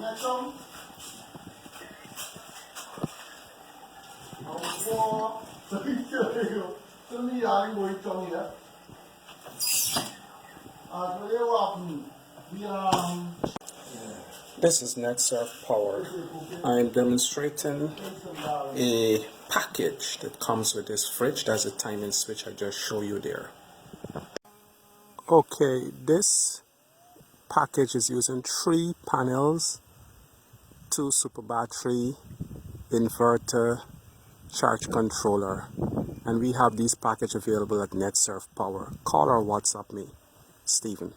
Next one. Wow. This is NetSurf Power. I'm demonstrating a package that comes with this fridge. That's a timing switch I just showed you there. Okay, this package is using 3 panels, 2 super battery, inverter, charge controller, and we have this package available at NetSurf Power. Call or WhatsApp me, Stephen.